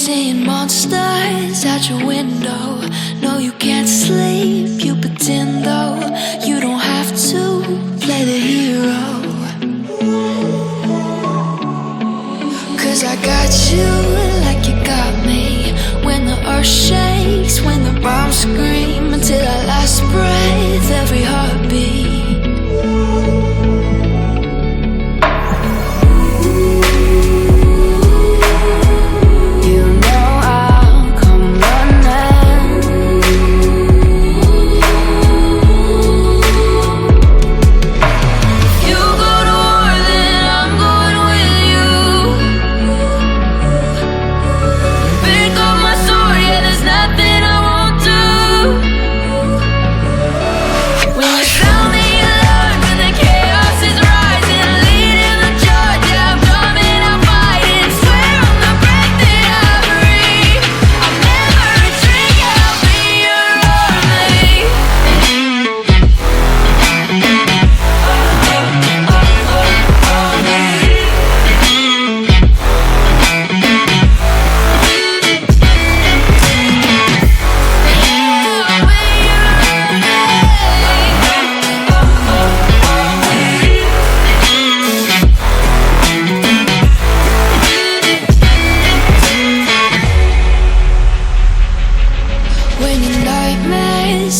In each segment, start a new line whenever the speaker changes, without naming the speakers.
Seeing monsters out your window. No, you can't sleep, you pretend though. You don't have to play the hero, 'cause I got you like you got me. When the earth shakes, when the bombs scream, until our last breath, every heartbeat.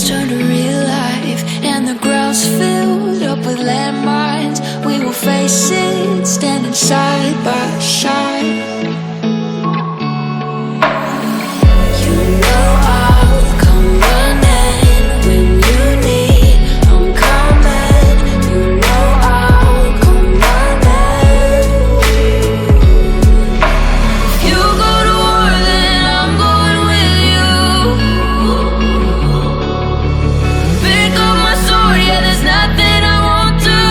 Turn to real life, and the ground's filled up with landmines. We will face it, standing side by side. You know I'll come running when you need. I'm coming. You know I'll come running. If you go to war, then I'm going with you. There's nothing I won't do.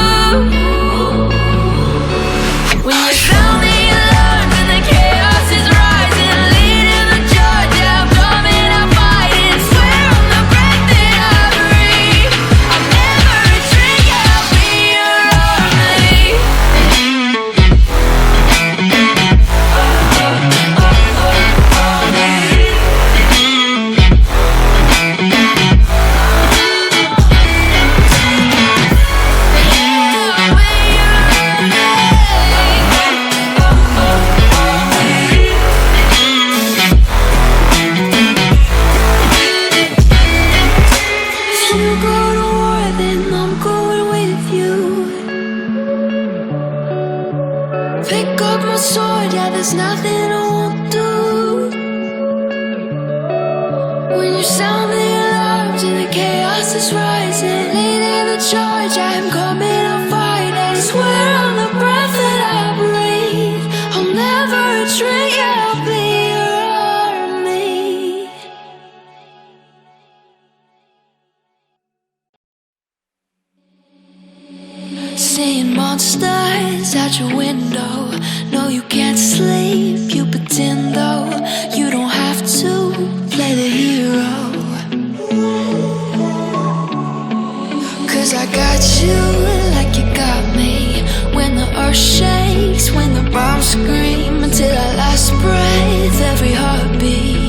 When you sound the alarm and the chaos is rising, leading the charge, yeah, I'm coming, I'm fighting. Swear on the breath that I breathe, I'll never retreat, yeah, I'll be your army. Pick up my sword, yeah, there's nothing I won't do. When you sound the alarms and the chaos is rising, leading the charge, I'm coming, I'm fighting. Swear on the breath that I breathe, I'll never retreat, yeah, I'll be your army. Seeing monsters out your window. No, you can't sleep, you pretend though. You don't have to play the hero, 'cause I got you like you got me. When the earth shakes, when the bombs scream, until our last breath, every heartbeat.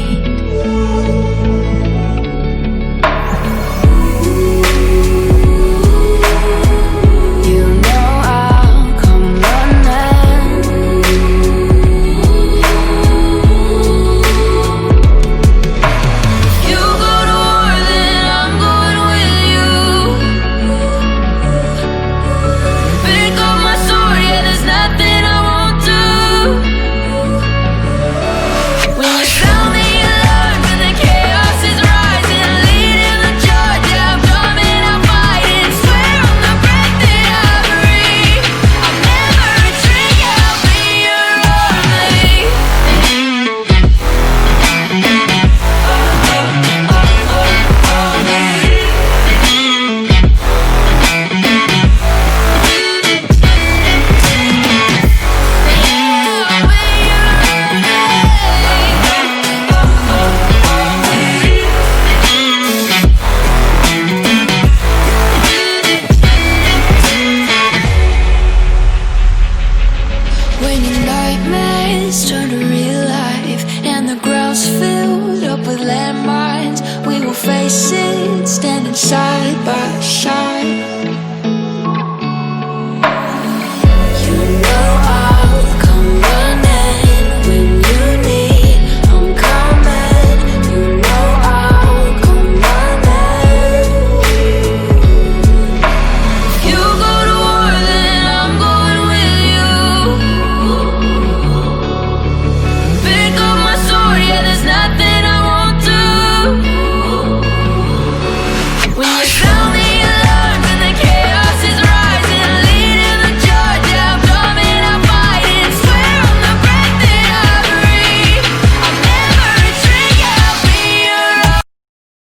When your nightmares turn to real life, and the miles filled up with landmines. We will face it, standing side by side.